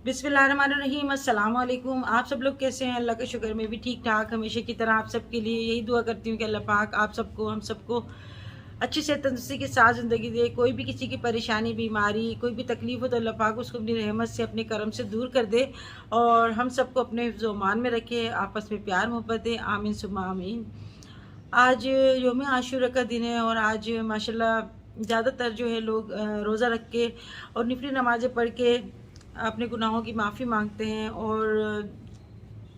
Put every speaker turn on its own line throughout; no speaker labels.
बिस्मिल्लाहिर्रहमानिर्रहीम। अस्सलाम वालेकुम। आप सब लोग कैसे हैं? अल्लाह का शुक्र मैं भी ठीक ठाक हमेशा की तरह आप सबके लिए यही दुआ करती हूँ कि अल्लाह पाक आप सबको हम सबको अच्छी से तंदुरुस्ती के साथ ज़िंदगी दे। कोई भी किसी की परेशानी बीमारी कोई भी तकलीफ़ हो तो अल्लाह पाक उसको अपनी रहमत से अपने करम से दूर कर दे और हम सबको अपने हिफ्ज़-ओ-मान में रखे, आपस में प्यार मोहब्बत दे। आमीन सुम्मा आमीन। आज यौम आशूरा का दिन है और आज माशाल्लाह ज़्यादातर जो है लोग रोज़ा रख के और नफली नमाज़ें पढ़ के अपने गुनाहों की माफ़ी मांगते हैं। और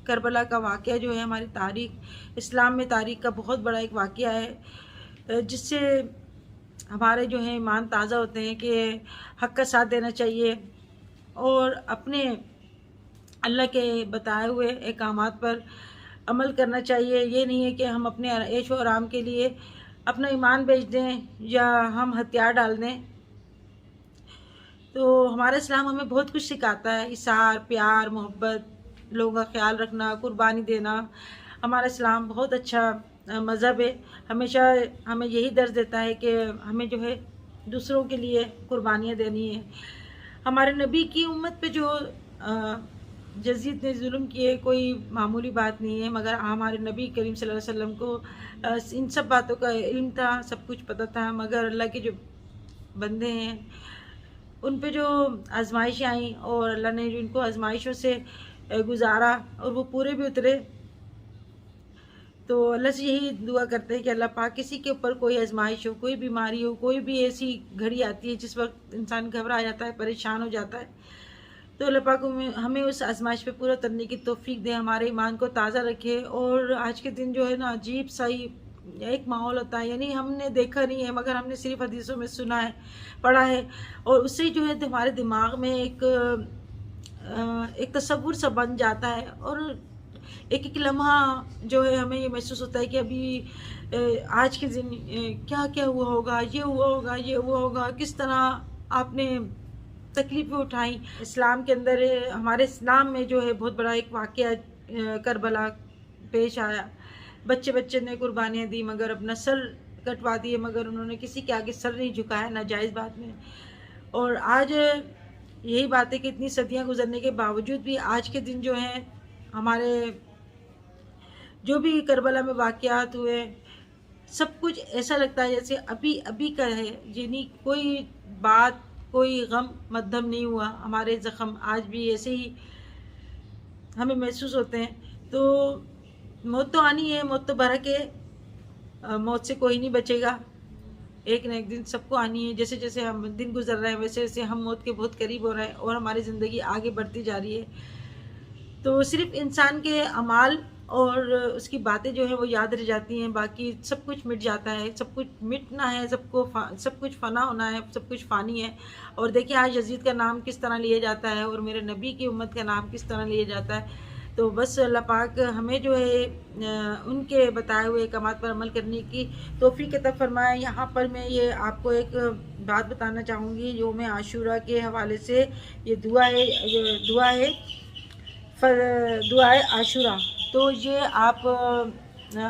करबला का वाक़या जो है हमारी तारीख़ इस्लाम में तारीख़ का बहुत बड़ा एक वाक़या है, जिससे हमारे जो है ईमान ताज़ा होते हैं कि हक़ का साथ देना चाहिए और अपने अल्लाह के बताए हुए अहकामात पर अमल करना चाहिए। ये नहीं है कि हम अपने ऐश और आराम के लिए अपना ईमान बेच दें या हम हथियार डाल दें। तो हमारा इस्लाम हमें बहुत कुछ सिखाता है, इसार, प्यार, मोहब्बत, लोगों का ख्याल रखना, कुर्बानी देना। हमारा इस्लाम बहुत अच्छा मज़हब है। हमेशा हमें यही दर्ज देता है कि हमें जो है दूसरों के लिए कुर्बानियाँ देनी है। हमारे नबी की उम्मत पे जो यज़ीद ने जुल्म किए कोई मामूली बात नहीं है, मगर हमारे नबी करीम सल्लल्लाहु अलैहि वसल्लम को इन सब बातों का इल्म था, सब कुछ पता था। मगर अल्लाह के जो बंदे हैं उन पे जो आजमाइशें आई और अल्लाह ने जो इनको आजमाइशों से गुजारा और वो पूरे भी उतरे। तो अल्लाह से यही दुआ करते हैं कि अल्लाह पाक किसी के ऊपर कोई आजमाइश हो, कोई बीमारी हो, कोई भी ऐसी घड़ी आती है जिस वक्त इंसान घबरा जाता है, परेशान हो जाता है, तो अल्लाह पाक हमें उस आजमाइश पे पूरा उतरने की तौफीक दे, हमारे ईमान को ताज़ा रखे। और आज के दिन जो है ना अजीब सा ही एक माहौल होता है, यानी हमने देखा नहीं है मगर हमने सिर्फ हदीसों में सुना है, पढ़ा है और उससे जो है हमारे दिमाग में एक तसव्वुर सा बन जाता है और एक एक लम्हा जो है हमें ये महसूस होता है कि अभी आज के दिन क्या क्या हुआ होगा, ये हुआ होगा, ये हुआ होगा, किस तरह आपने तकलीफ़ें उठाई। इस्लाम के अंदर हमारे इस्लाम में जो है बहुत बड़ा एक वाक़या करबला पेश आया। बच्चे बच्चे ने कुर्बानियाँ दी मगर अपना सर कटवा दिए, मगर उन्होंने किसी के आगे सर नहीं झुकाया नाजायज़ बात में। और आज यही बात है कि इतनी सदियाँ गुजरने के बावजूद भी आज के दिन जो हैं हमारे जो भी करबला में वाक़यात हुए, सब कुछ ऐसा लगता है जैसे अभी अभी का है, यानी कोई बात कोई गम मद्दम नहीं हुआ। हमारे ज़ख्म आज भी ऐसे ही हमें महसूस होते हैं। तो मौत तो आनी है, मौत तो बरहक है, मौत से कोई नहीं बचेगा, एक न एक दिन सबको आनी है। जैसे जैसे हम दिन गुजर रहे हैं वैसे वैसे हम मौत के बहुत करीब हो रहे हैं और हमारी ज़िंदगी आगे बढ़ती जा रही है। तो सिर्फ इंसान के अमाल और उसकी बातें जो है वो याद रह जाती हैं, बाकी सब कुछ मिट जाता है। सब कुछ मिटना है, सब कुछ फ़ना होना है, सब कुछ फ़ानी है। और देखिए आज यज़ीद का नाम किस तरह लिया जाता है और मेरे नबी की उम्मत का नाम किस तरह लिया जाता है। तो बस अल्लाह पाक हमें जो है उनके बताए हुए अहकामात पर अमल करने की तौफ़ीक अता फ़रमाए। यहाँ पर मैं ये आपको एक बात बताना चाहूँगी यौम आशूरा के हवाले से। ये दुआ है दुआए आशूरा। तो ये आप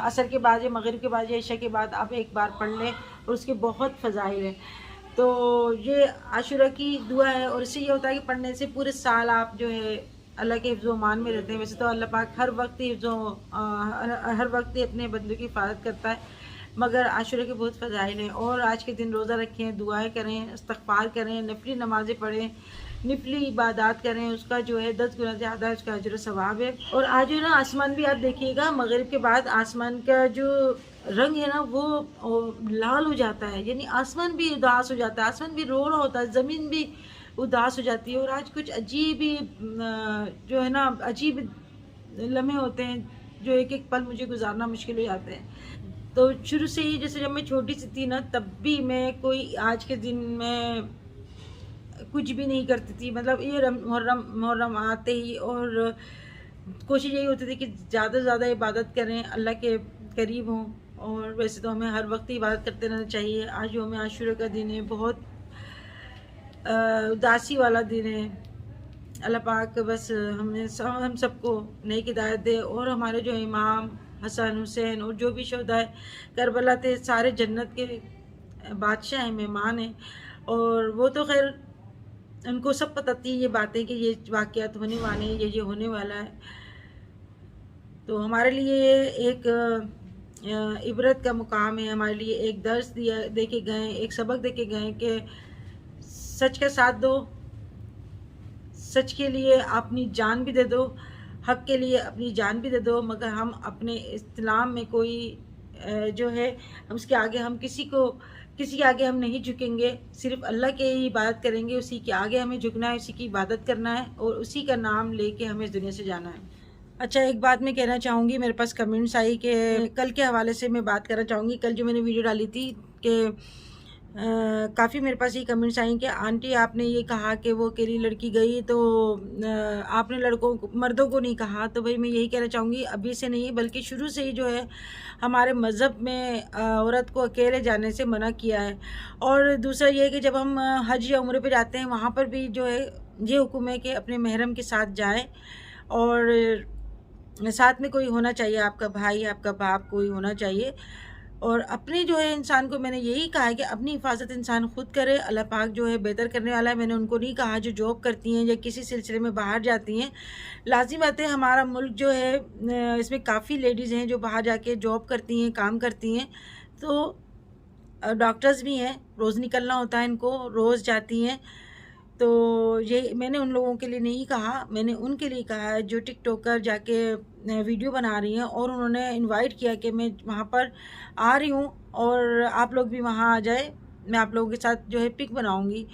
असर के बाद या मगरिब के बाद या इशा के बाद आप एक बार पढ़ लें और उसके बहुत फ़ज़ाइल हैं। तो ये आशूरा की दुआ है और इससे ये होता है कि पढ़ने से पूरे साल आप जो है अल्लाह के हिफ्ज़-ओ-मान में रहते हैं। वैसे तो अल्लाह पाक हर वक्त ही अपने बंदों की हिफाजत करता है, मगर आशूरा के बहुत फ़ज़ाइल हैं। और आज के दिन रोज़ा रखें, दुआएँ करें, इस्तिग़फ़ार करें, नफली नमाज़ें पढ़ें, नफली इबादत करें, उसका जो है 10 गुना ज़्यादा उसका अजर सवाब है। और आज जो है ना आसमान भी आप देखिएगा मगरिब के बाद आसमान का जो रंग है ना वो लाल हो जाता है, यानी आसमान भी उदास हो जाता है, आसमान भी रो रहा होता है, ज़मीन भी उदास हो जाती है। और आज कुछ अजीब ही जो है ना अजीब लम्हे होते हैं जो एक एक पल मुझे गुजारना मुश्किल हो जाते हैं। तो शुरू से ही जैसे जब मैं छोटी सी थी ना तब भी मैं कोई आज के दिन में कुछ भी नहीं करती थी, मतलब ये मुहर्रम आते ही और कोशिश यही होती थी कि ज़्यादा से ज़्यादा इबादत करें, अल्लाह के करीब हों। और वैसे तो हमें हर वक्त ही इबादत करते रहना चाहिए। आज यौम आशूरा का दिन है, बहुत उदासी वाला दिन है। अल्लाह पाक बस हम सबको नेक हिदायत दे और हमारे जो इमाम हसन हुसैन और जो भी शोहदा करबला थे सारे जन्नत के बादशाह हैं, मेहमान हैं। और वो तो खैर उनको सब पता थी ये बातें कि ये वाक़यात होने वाले हैं, ये होने वाला है। तो हमारे लिए एक इबरत का मुकाम है, हमारे लिए एक दर्स दिया दे के गए, एक सबक दे के गए कि सच का साथ दो, सच के लिए अपनी जान भी दे दो, हक़ के लिए अपनी जान भी दे दो, मगर हम अपने इस्लाम में कोई जो है हम उसके आगे हम किसी के आगे हम नहीं झुकेंगे, सिर्फ अल्लाह की ही इबादत करेंगे, उसी के आगे हमें झुकना है, उसी की इबादत करना है और उसी का नाम लेके हमें इस दुनिया से जाना है। अच्छा, एक बात मैं कहना चाहूँगी, मेरे पास कमेंट्स आई कि कल के हवाले से मैं बात करना चाहूँगी। कल जो मैंने वीडियो डाली थी कि काफ़ी मेरे पास ये कमेंट्स आई कि आंटी आपने ये कहा कि वो अकेली लड़की गई तो आपने मर्दों को नहीं कहा। तो भाई मैं यही कहना चाहूँगी, अभी से नहीं बल्कि शुरू से ही जो है हमारे मज़हब में औरत को अकेले जाने से मना किया है। और दूसरा ये है कि जब हम हज या उम्रे पे जाते हैं वहाँ पर भी जो है ये हुक्म है कि अपने महरम के साथ जाएँ और साथ में कोई होना चाहिए, आपका भाई, आपका बाप, कोई होना चाहिए। और अपनी जो है इंसान को मैंने यही कहा है कि अपनी हिफाजत इंसान खुद करे, अल्लाह पाक जो है बेहतर करने वाला है। मैंने उनको नहीं कहा जो जॉब करती हैं या किसी सिलसिले में बाहर जाती हैं। लाज़िम बात है, हमारा मुल्क जो है इसमें काफ़ी लेडीज़ हैं जो बाहर जाके जॉब करती हैं, काम करती हैं। तो डॉक्टर्स भी हैं, रोज़ निकलना होता है इनको, रोज़ जाती हैं। तो ये मैंने उन लोगों के लिए नहीं कहा, मैंने उनके लिए कहा है जो टिकटॉकर जाके वीडियो बना रही हैं और उन्होंने इनवाइट किया कि मैं वहाँ पर आ रही हूँ और आप लोग भी वहाँ आ जाए, मैं आप लोगों के साथ जो है पिक बनाऊँगी।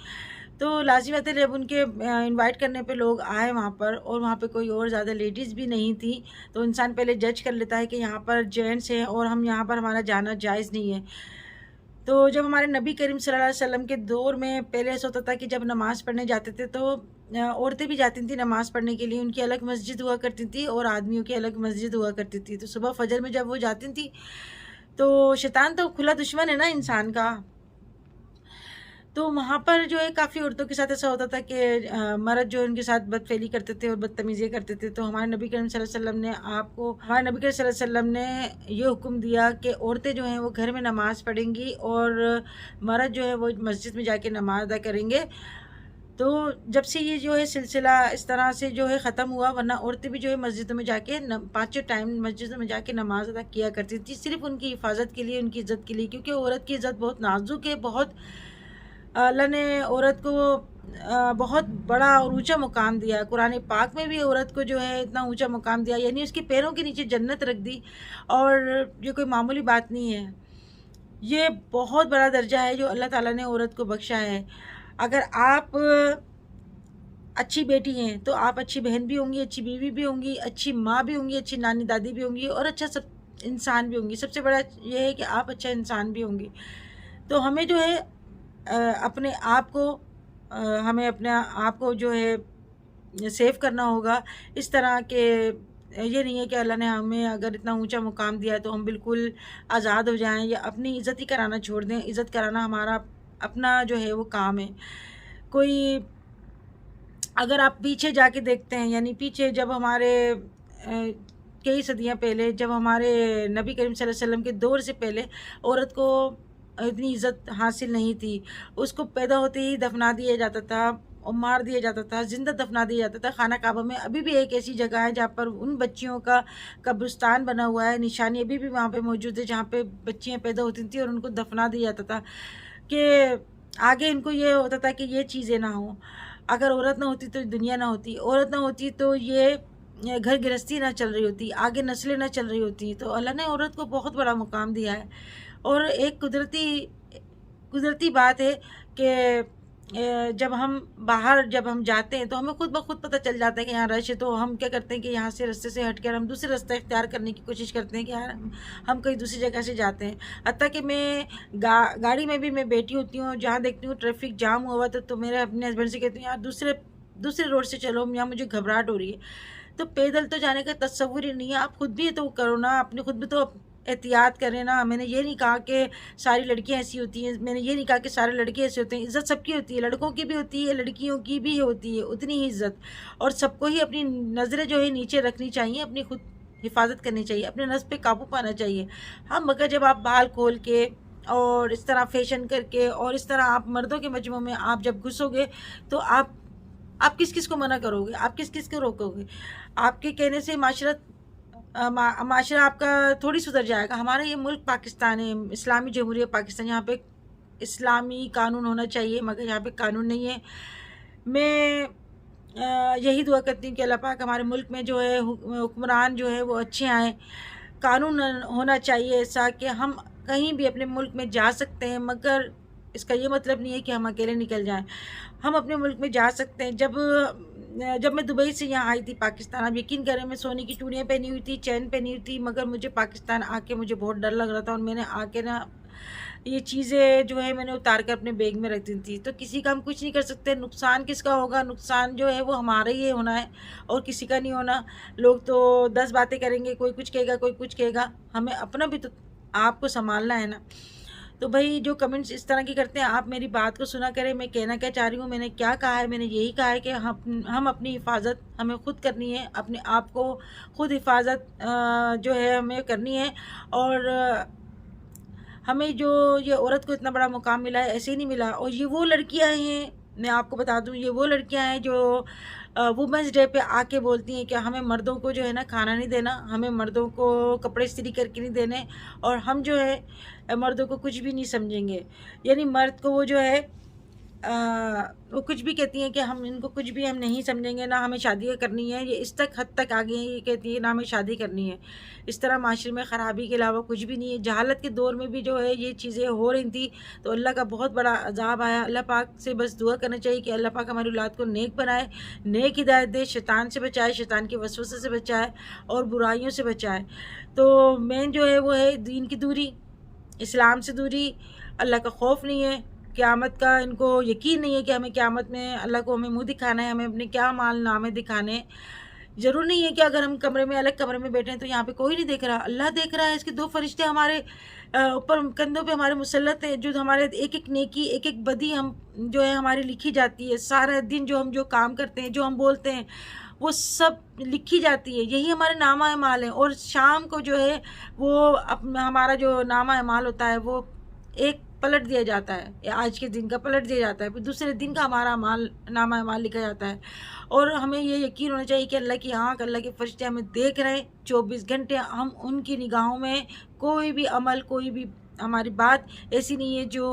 तो लाज़िम बात है, जब उनके इनवाइट करने पे लोग आए वहाँ पर और वहाँ पे कोई और ज़्यादा लेडीज़ भी नहीं थी, तो इंसान पहले जज कर लेता है कि यहाँ पर जेंट्स हैं और हम यहाँ पर हमारा जाना जायज़ नहीं है। तो जब हमारे नबी करीम सल्लल्लाहु अलैहि वसल्लम के दौर में पहले ऐसा होता था कि जब नमाज़ पढ़ने जाते थे तो औरतें भी जाती थी नमाज़ पढ़ने के लिए, उनकी अलग मस्जिद हुआ करती थी और आदमियों की अलग मस्जिद हुआ करती थी। तो सुबह फजर में जब वो जाती थी तो शैतान तो खुला दुश्मन है ना इंसान का। तो वहाँ पर जो है काफ़ी औरतों के साथ ऐसा होता था कि मर्द जो उनके साथ बदफेली करते थे और बदतमीज़ी करते थे। तो हमारे नबी करीम सल्लल्लाहु अलैहि वसल्लम ने ये हुक्म दिया कि औरतें जो हैं वो घर में नमाज़ पढ़ेंगी और मर्द जो है वो मस्जिद में जाके नमाज़ अदा करेंगे। तो जब से ये जो है सिलसिला इस तरह से जो है ख़त्म हुआ, वरना औरतें भी जो है मस्जिदों में जाके पाँचों टाइम मस्जिदों में जाके नमाज़ अदा किया करती थी, सिर्फ़ उनकी हिफाजत के लिए, उनकी इज़्ज़त के लिए। क्योंकि औरत की इज़्ज़त बहुत नाजुक है, बहुत अल्लाह ने औरत को बहुत बड़ा और ऊंचा मुकाम दिया। कुरान पाक में भी औरत को जो है इतना ऊंचा मुकाम दिया, यानी उसके पैरों के नीचे जन्नत रख दी। और ये कोई मामूली बात नहीं है, ये बहुत बड़ा दर्जा है जो अल्लाह ताला ने औरत को बख्शा है। अगर आप अच्छी बेटी हैं तो आप अच्छी बहन भी होंगी, अच्छी बीवी भी होंगी, अच्छी माँ भी होंगी, अच्छी नानी दादी भी होंगी और अच्छा सब इंसान भी होंगी। सबसे बड़ा ये है कि आप अच्छा इंसान भी होंगी। तो हमें जो है अपने आप को हमें अपने आप को जो है सेव करना होगा। इस तरह के ये नहीं है कि अल्लाह ने हमें अगर इतना ऊंचा मुकाम दिया है तो हम बिल्कुल आज़ाद हो जाएं या अपनी इज़्ज़त ही कराना छोड़ दें। इज़्ज़त कराना हमारा अपना जो है वो काम है। कोई अगर आप पीछे जाके देखते हैं, यानी पीछे जब हमारे कई सदियां पहले, जब हमारे नबी करीम सल्लल्लाहु अलैहि वसल्लम के दौर से पहले औरत को इतनी इज़्ज़त हासिल नहीं थी। उसको पैदा होते ही दफना दिया जाता था और मार दिया जाता था, ज़िंदा दफना दिया जाता था। खाना काबा में अभी भी एक ऐसी जगह है जहाँ पर उन बच्चियों का कब्रिस्तान बना हुआ है, निशानी अभी भी वहाँ पे मौजूद है जहाँ पे बच्चियाँ पैदा होती थी और उनको दफना दिया जाता था कि आगे इनको ये होता था कि ये चीज़ें ना हो। अगर औरत ना होती तो दुनिया ना होती, औरत ना होती तो ये घर गृहस्थी ना चल रही होती, आगे नस्लें ना चल रही होती। तो अल्लाह ने औरत को बहुत बड़ा मुकाम दिया है। और एक कुदरती बात है कि जब हम जाते हैं तो हमें खुद ब खुद पता चल जाता है कि यहाँ रश है। तो हम क्या करते हैं कि यहाँ से रास्ते से हटकर हम दूसरे रास्ता इख्तियार करने की कोशिश करते हैं कि यार हम कहीं दूसरी जगह से जाते हैं। हत्ता कि मैं गाड़ी में भी मैं बैठी होती हूँ, जहाँ देखती हूँ ट्रैफिक जाम हुआ तो मेरे अपने हस्बैंड से कहती हूँ यार दूसरे रोड से चलो, यहाँ मुझे घबराहट हो रही है। तो पैदल तो जाने का तस्वुर ही नहीं है। आप खुद भी तो करो ना, अपने खुद भी तो एहतियात करें ना। मैंने ये नहीं कहा कि सारी लड़कियां ऐसी होती हैं, मैंने ये नहीं कहा कि सारे लड़के ऐसे होते हैं। इज़्ज़त सबकी होती है, लड़कों की भी होती है, लड़कियों की भी होती है उतनी ही इज़्ज़त। और सबको ही अपनी नज़रें जो है नीचे रखनी चाहिए, अपनी खुद हिफाजत करनी चाहिए, अपने नफ्स पे काबू पाना चाहिए। हाँ, मगर जब आप बाल खोल के और इस तरह फैशन करके और इस तरह आप मर्दों के मजमू में आप जब घुसोगे तो आप आप किस किस को मना करोगे, आप किस किस को रोकोगे? आपके कहने से माशरा आपका थोड़ी सुधर जाएगा। हमारा ये मुल्क पाकिस्तान है, इस्लामी जमहूरियत पाकिस्तान, यहाँ पे इस्लामी कानून होना चाहिए, मगर यहाँ पे कानून नहीं है। मैं यही दुआ करती हूँ कि अल्लाह पाक हमारे मुल्क में जो है हुक्मरान जो है वो अच्छे आएँ। कानून होना चाहिए ऐसा कि हम कहीं भी अपने मुल्क में जा सकते हैं, मगर इसका ये मतलब नहीं है कि हम अकेले निकल जाएं। हम अपने मुल्क में जा सकते हैं। जब मैं दुबई से यहाँ आई थी पाकिस्तान, आप यकीन करें मैं सोने की चूड़ियाँ पहनी हुई थी, चैन पहनी हुई थी, मगर मुझे पाकिस्तान आके मुझे बहुत डर लग रहा था, और मैंने आके ना ये चीज़ें जो है मैंने उतार कर अपने बैग में रख दी थी। तो किसी का हम कुछ नहीं कर सकते। नुकसान किसका होगा? नुकसान जो है वो हमारा ही होना है और किसी का नहीं होना। लोग तो 10 बातें करेंगे, कोई कुछ कहेगा, कोई कुछ कहेगा। हमें अपना भी तो आपको संभालना है ना। तो भाई जो कमेंट्स इस तरह की करते हैं, आप मेरी बात को सुना करें। मैं कहना क्या चाह रही हूँ, मैंने क्या कहा है, मैंने यही कहा है कि हम अपनी हिफाजत हमें खुद करनी है, अपने आप को खुद हिफाजत जो है हमें करनी है। और हमें जो ये औरत को इतना बड़ा मुकाम मिला है, ऐसे ही नहीं मिला। और ये वो लड़कियां हैं, मैं आपको बता दूं, ये वो लड़कियां हैं जो वुमेंस डे पे आके बोलती हैं कि हमें मर्दों को जो है ना खाना नहीं देना, हमें मर्दों को कपड़े इस्त्री करके नहीं देने, और हम जो है मर्दों को कुछ भी नहीं समझेंगे। यानी मर्द को वो जो है वो कुछ भी कहती हैं कि हम इनको कुछ भी हम नहीं समझेंगे, ना हमें शादी करनी है। ये इस तक हद तक आ गई हैं, ये कहती है ना हमें शादी करनी है। इस तरह माशरे में ख़राबी के अलावा कुछ भी नहीं है। जहालत के दौर में भी जो है ये चीज़ें हो रही थी, तो अल्लाह का बहुत बड़ा अजाब आया। अल्लाह पाक से बस दुआ करना चाहिए कि अल्लाह पाक हमारी औलाद को नेक बनाए, नेक हिदायत दे, शैतान से बचाए, शैतान के वसवसे से बचाए और बुराइयों से बचाए। तो मेन जो है वो है दीन की दूरी, इस्लाम से दूरी, अल्लाह का खौफ नहीं है, क़यामत का इनको यकीन नहीं है कि हमें क़यामत में अल्लाह को हमें मुंह दिखाना है, हमें अपने क्या माल नामे दिखाने हैं। ज़रूर नहीं है कि अगर हम कमरे में अलग कमरे में बैठे हैं तो यहाँ पे कोई नहीं देख रहा, अल्लाह देख रहा है। इसके 2 फरिश्ते हमारे ऊपर कंधों पे हमारे मुसल्लत हैं, जो हमारे एक एक नेकी, एक एक बदी हम जो है हमारी लिखी जाती है। सारा दिन जो हम जो काम करते हैं, जो हम बोलते हैं, वो सब लिखी जाती है। यही हमारे नामा माल है। और शाम को जो है वो हमारा जो नामा माल होता है वो एक पलट दिया जाता है, आज के दिन का पलट दिया जाता है, फिर दूसरे दिन का हमारा माल नामा माल लिखा जाता है। और हमें ये यकीन होना चाहिए कि अल्लाह की आँख, अल्लाह के फरिश्ते हमें देख रहे हैं 24 घंटे। हम उनकी निगाहों में कोई भी अमल, कोई भी हमारी बात ऐसी नहीं है जो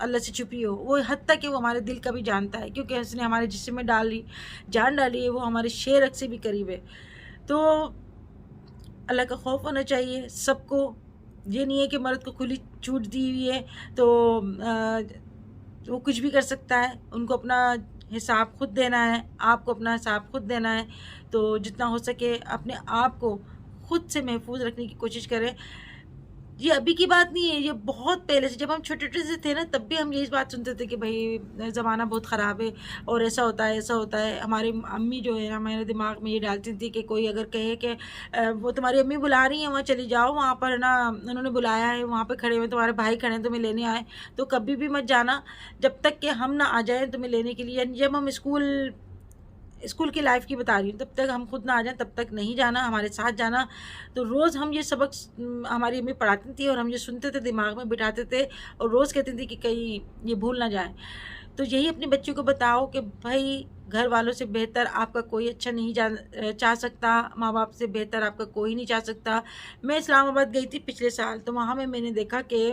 अल्लाह से छुपी हो। वो हद तक कि वो हमारे दिल का भी जानता है, क्योंकि उसने हमारे जिस्म में जान डाली है। वो हमारे शेर से भी करीब है। तो अल्लाह का खौफ होना चाहिए सबको। ये नहीं है कि मर्द को खुली छूट दी हुई है तो वो कुछ भी कर सकता है। उनको अपना हिसाब खुद देना है, आपको अपना हिसाब खुद देना है। तो जितना हो सके अपने आप को खुद से महफूज रखने की कोशिश करें। ये अभी की बात नहीं है, ये बहुत पहले से, जब हम छोटे छोटे से थे ना, तब भी हम यही बात सुनते थे कि भाई ज़माना बहुत ख़राब है और ऐसा होता है, ऐसा होता है। हमारी अम्मी जो है ना, मेरे दिमाग में ये डालती थी कि कोई अगर कहे कि वो तुम्हारी अम्मी बुला रही हैं, वहाँ चली जाओ, वहाँ पर ना उन्होंने बुलाया है, वहाँ पर खड़े हुए तुम्हारे भाई खड़े हैं, तुम्हें लेने आए, तो कभी भी मत जाना जब तक कि हम ना आ जाएँ तुम्हें लेने के लिए। जब हम स्कूल की लाइफ की बता रही हूँ, तब तक हम खुद ना आ जाएं, तब तक नहीं जाना, हमारे साथ जाना। तो रोज़ हम ये सबक हमारी अम्मी पढ़ाती थी और हम ये सुनते थे, दिमाग में बिठाते थे और रोज़ कहती थी कि कहीं ये भूल ना जाए। तो यही अपने बच्चों को बताओ कि भाई घर वालों से बेहतर आपका कोई अच्छा नहीं चाह सकता, माँ बाप से बेहतर आपका कोई नहीं चाह सकता। मैं इस्लामाबाद गई थी पिछले साल, तो वहाँ में मैंने देखा कि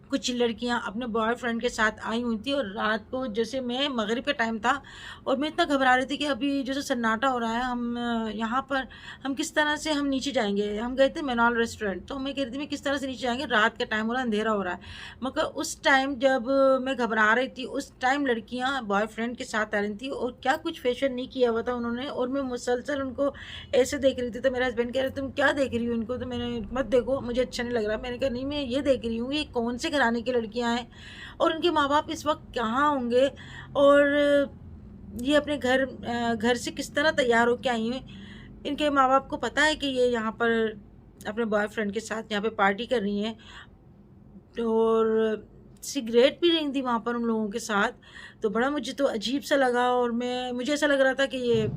कुछ लड़कियां अपने बॉयफ्रेंड के साथ आई हुई थी, और रात को जैसे मैं मगरिब का टाइम था और मैं इतना घबरा रही थी कि अभी जैसे सन्नाटा हो रहा है, हम यहाँ पर हम किस तरह से हम नीचे जाएंगे। हम गए थे मेनॉल रेस्टोरेंट, तो मैं कह रही थी मैं किस तरह से नीचे जाएंगे, रात का टाइम हो रहा है, अंधेरा हो रहा है। मगर उस टाइम जब मैं घबरा रही थी, उस टाइम लड़कियाँ बॉयफ्रेंड के साथ आ रही थी और क्या कुछ फैशन नहीं किया हुआ था उन्होंने, और मैं मुसलसल उनको ऐसे देख रही थी। तो मेरे हस्बैंड कह रहे तुम क्या देख रही हो इनको? तो मैंने मत देखो, मुझे अच्छा नहीं लग रहा। मैंने कहा नहीं, मैं ये देख रही हूँ ये कौन से घराने की लड़कियां हैं और उनके माँ बाप इस वक्त कहाँ होंगे, और ये अपने घर से किस तरह तैयार होकर आई हैं। इनके माँ बाप को पता है कि ये यहाँ पर अपने बॉयफ्रेंड के साथ यहाँ पे पार्टी कर रही हैं, और सिगरेट पी रही थी वहाँ पर उन लोगों के साथ। तो बड़ा मुझे तो अजीब सा लगा, और मुझे ऐसा लग रहा था कि ये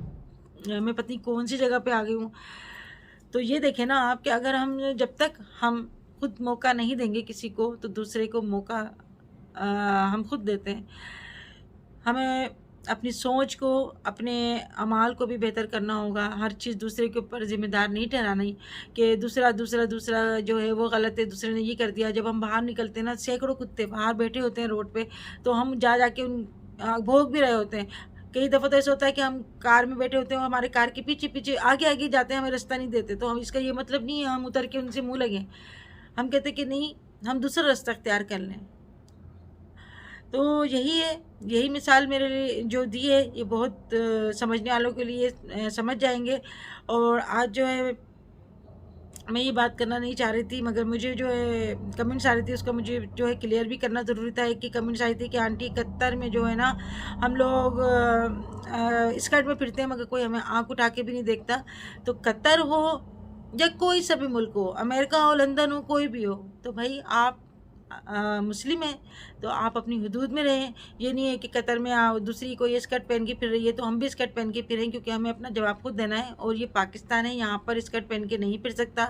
मैं पता नहीं कौन सी जगह पे आ गई हूँ। तो ये देखें ना आप कि अगर जब तक हम खुद मौका नहीं देंगे किसी को, तो दूसरे को मौका हम खुद देते हैं। हमें अपनी सोच को, अपने अमाल को भी बेहतर करना होगा। हर चीज़ दूसरे के ऊपर ज़िम्मेदार नहीं ठहरानी कि दूसरा दूसरा दूसरा जो है वो गलत है, दूसरे ने ये कर दिया। जब हम बाहर निकलते हैं ना, सैकड़ों कुत्ते बाहर बैठे होते हैं रोड पे, तो हम जा जा के उन भोग भी रहे होते हैं। कई दफ़ा तो ऐसा होता है कि हम कार में बैठे होते हैं, हमारे कार के पीछे पीछे आगे आगे जाते हैं, हमें रास्ता नहीं देते। तो हम, इसका ये मतलब नहीं है हम उतर के उनसे मुँह लगें। हम कहते कि नहीं, हम दूसरा रास्ता अख्तियार कर लें। तो यही है, यही मिसाल मेरे लिए जो दी है, ये बहुत समझने वालों के लिए समझ जाएंगे। और आज जो है मैं ये बात करना नहीं चाह रही थी, मगर मुझे जो है कमेंट्स आ रही थी, उसका मुझे जो है क्लियर भी करना ज़रूरी था। कि कमेंट्स आई थी कि आंटी कतर में जो है ना, हम लोग स्कर्ट में फिरते हैं मगर कोई हमें आँख उठा के भी नहीं देखता। तो कतर हो या कोई सा भी मुल्क हो, अमेरिका हो, लंदन हो, कोई भी हो, तो भाई आप मुस्लिम है तो आप अपनी हदूद में रहें। ये नहीं है कि कतर में दूसरी कोई स्कर्ट पहन के फिर रही है तो हम भी स्कर्ट पहन के फिरें, क्योंकि हमें अपना जवाब खुद देना है। और ये पाकिस्तान है, यहाँ पर स्कर्ट पहन के नहीं फिर सकता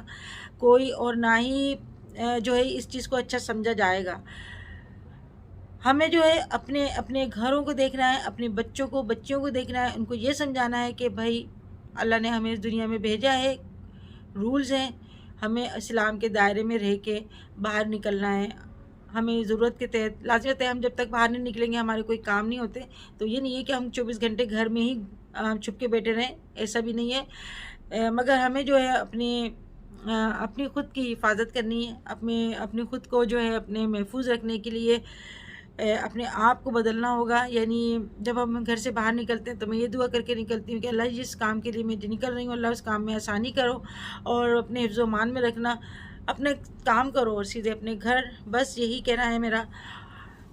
कोई, और ना ही जो है इस चीज़ को अच्छा समझा जाएगा। हमें जो है अपने अपने घरों को देखना है, अपने बच्चियों को देखना है, उनको ये समझाना है कि भाई अल्लाह ने हमें इस दुनिया में भेजा है, रूल्स हैं, हमें इस्लाम के दायरे में रह के बाहर निकलना है। हमें ज़रूरत के तहत लाज़िमत है, हम जब तक बाहर नहीं निकलेंगे हमारे कोई काम नहीं होते। तो ये नहीं है कि हम 24 घंटे घर में ही छुप के बैठे रहें, ऐसा भी नहीं है। मगर हमें जो है अपनी ख़ुद की हिफाजत करनी है, अपने ख़ुद को जो है अपने महफूज रखने के लिए अपने आप को बदलना होगा। यानी जब हम घर से बाहर निकलते हैं तो मैं ये दुआ करके निकलती हूँ कि अल्लाह जिस काम के लिए मैं निकल रही हूँ, अल्लाह उस काम में आसानी करो और अपने हिफ्ज़ मान में रखना, अपने काम करो और सीधे अपने घर। बस यही कहना है मेरा।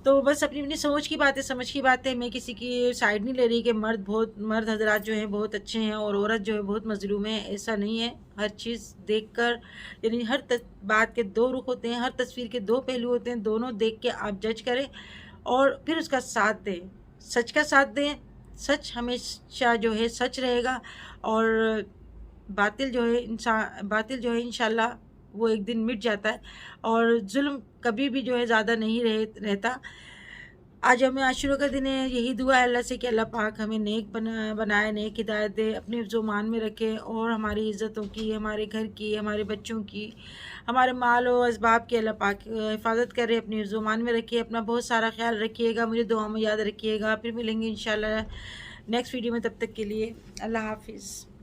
तो बस अपनी अपनी सोच की बात है, समझ की बात है। मैं किसी की साइड नहीं ले रही कि मर्द हजरात जो हैं बहुत अच्छे हैं और औरत जो है बहुत मजलूम है, ऐसा नहीं है। हर चीज़ देखकर, यानी हर बात के दो रुख होते हैं, हर तस्वीर के दो पहलू होते हैं, दोनों देख के आप जज करें और फिर उसका साथ दें, सच का साथ दें। सच हमेशा जो है सच रहेगा और बातिल जो है इंशाल्लाह वो एक दिन मिट जाता है और जुल्म कभी भी जो है ज़्यादा नहीं रहता। आज हमें आशुरा का दिन है, यही दुआ है अल्लाह से कि अल्लाह पाक हमें नेक बनाए, नेक हिदायत दे, अपने हिफ्ज़-ओ-मान में रखे और हमारी इज़्ज़तों की, हमारे घर की, हमारे बच्चों की, हमारे माल और असबाब की अल्लाह पाक हिफाजत करे, अपने हिफ्ज़-ओ-मान में रखिए। अपना बहुत सारा ख्याल रखिएगा, मुझे दुआ में याद रखिएगा। फिर मिलेंगे इंशाल्लाह नेक्स्ट वीडियो में, तब तक के लिए अल्लाह हाफ़िज़।